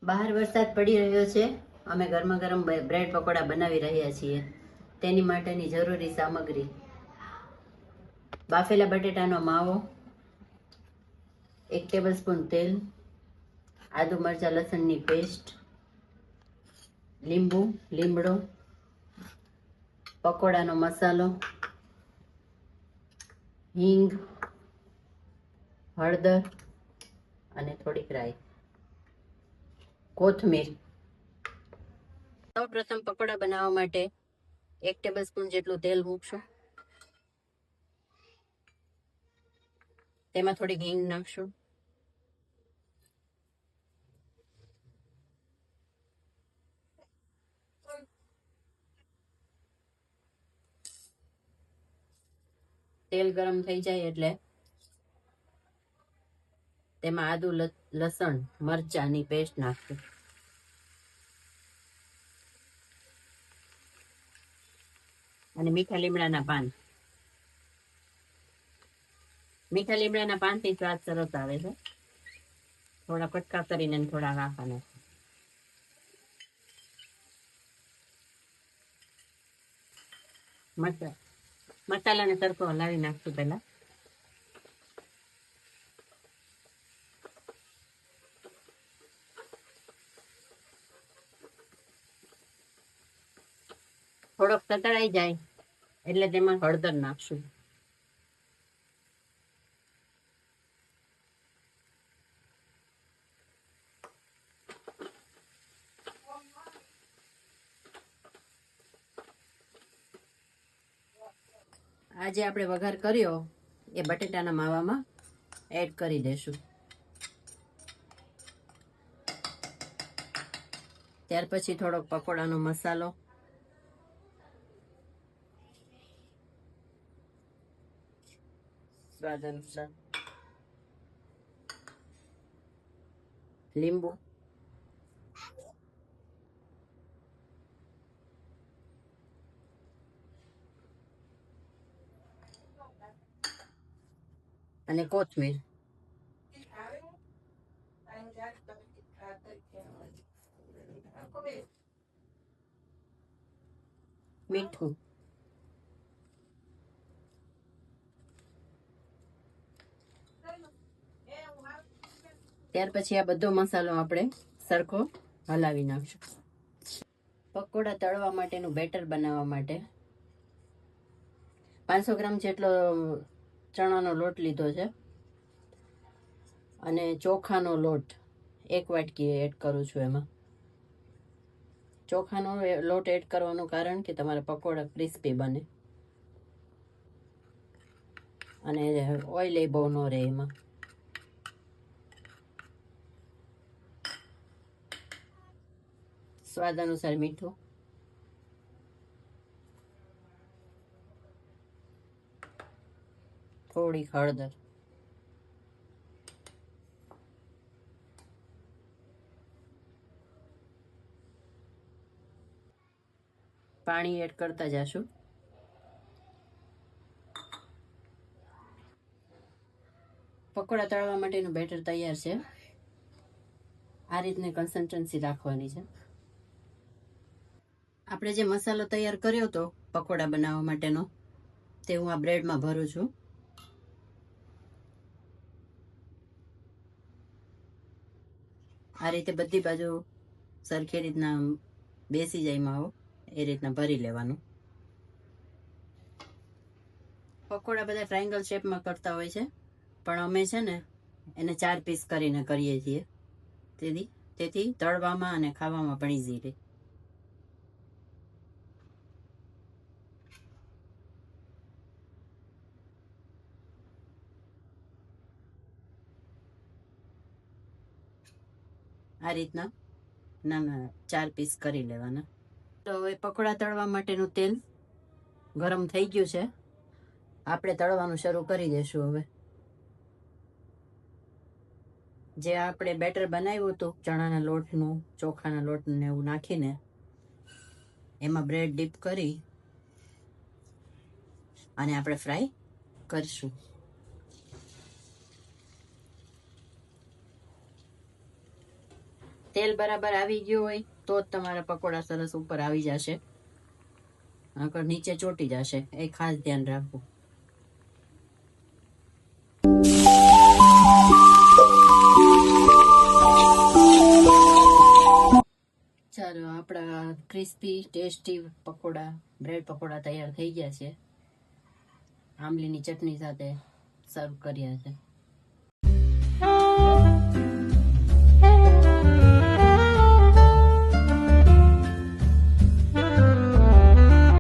બહાર વરસાદ પડી રહ્યો છે. અમે ગરમા ગરમ બ્રેડ પકોડા બનાવી રહ્યા છીએ. તેની માટેની જરૂરી સામગ્રી: બાફેલા બટેટાનો માવો, 1 ટેબલસ્પૂન તેલ, આદુ મરચાં લસણની પેસ્ટ, લીમડો, પકોડાનો મસાલો, હિંગ, હળદર અને થોડીક રાઈ, કોથમીર. સૌપ્રથમ પકોડા બનાવવા માટે 1 ટેબલસ્પૂન જેટલું તેલ મૂકશું. તેમાં થોડીક હિંગ નાખશું. તેલ ગરમ થઈ જાય એટલે તેમાં આદુ લસણ મરચાંની પેસ્ટ નાખશું. અને મીઠા લીમડાના પાન. મીઠા લીમડાના પાનથી સ્વાદ સરસ આવે છે. થોડા કટકા કરીને થોડા રાખવાના. મસાલાને સરખો હલાવી નાખશું પહેલા. થોડોક તતડાઈ જાય એટલે તેમાં હળદર નાખશું. આજે આપણે વઘાર કર્યો એ બટેટાના માવામાં એડ કરી દેશું. ત્યાર પછી થોડોક પકોડાનો મસાલો, સ્વાદ અનુસાર, લીંબુ, અને કોથમીર. મીઠું. ત્યાર પછી આ બધો મસાલો આપણે સરખો હલાવી નાખશું. પકોડા તળવા માટેનું બેટર બનાવવા માટે 500 ગ્રામ જેટલો ચણાનો લોટ લીધો છે અને ચોખાનો લોટ 1 વાટકી એડ કરું છું. એમાં ચોખાનો લોટ એડ કરવાનું કારણ કે તમારા પકોડા ક્રિસ્પી બને અને ઓઇલ એ બહુ ન રહે એમાં. સ્વાદ અનુસાર મીઠું, થોડીક હળદર, પાણી એડ કરતા જશું. પકોડા તળવા માટેનું બેટર તૈયાર છે. આ રીતની કન્સિસ્ટન્સી રાખવાની છે. આપણે જે મસાલો તૈયાર કર્યો હતો પકોડા બનાવવા માટેનો તે હું આ બ્રેડમાં ભરું છું. આ રીતે બધી બાજુ સરખી રીતના બેસી જાય માવો એ રીતના ભરી લેવાનું. પકોડા બધા ટ્રાયંગલ શેપમાં કરતા હોય છે પણ અમે છે ને એને 4 પીસ કરીને કરીએ છીએ. તેથી તળવામાં અને ખાવામાં પણ ઈઝી રહે. આ રીતના નાના 4 પીસ કરી લેવાના. તો હવે પકોડા તળવા માટેનું તેલ ગરમ થઈ ગયું છે. આપણે તળવાનું શરૂ કરી દઈશું. હવે જે આપણે બેટર બનાવ્યું હતું ચણાના લોટનું, ચોખાના લોટનું એવું નાખીને એમાં બ્રેડ ડીપ કરી અને આપણે ફ્રાય કરીશું. તેલ બરાબર આવી ગયું હોય તો જ તમારા પકોડા સરસ ઉપર આવી જશે, નકર નીચે ચોટી જશે, એ ખાસ ધ્યાન રાખવું. ચાલો, આપણા crispy tasty pakoda, bread pakoda તૈયાર થઈ ગયા છે. આંબલીની ચટણી સાથે સર્વ કર્યા છે.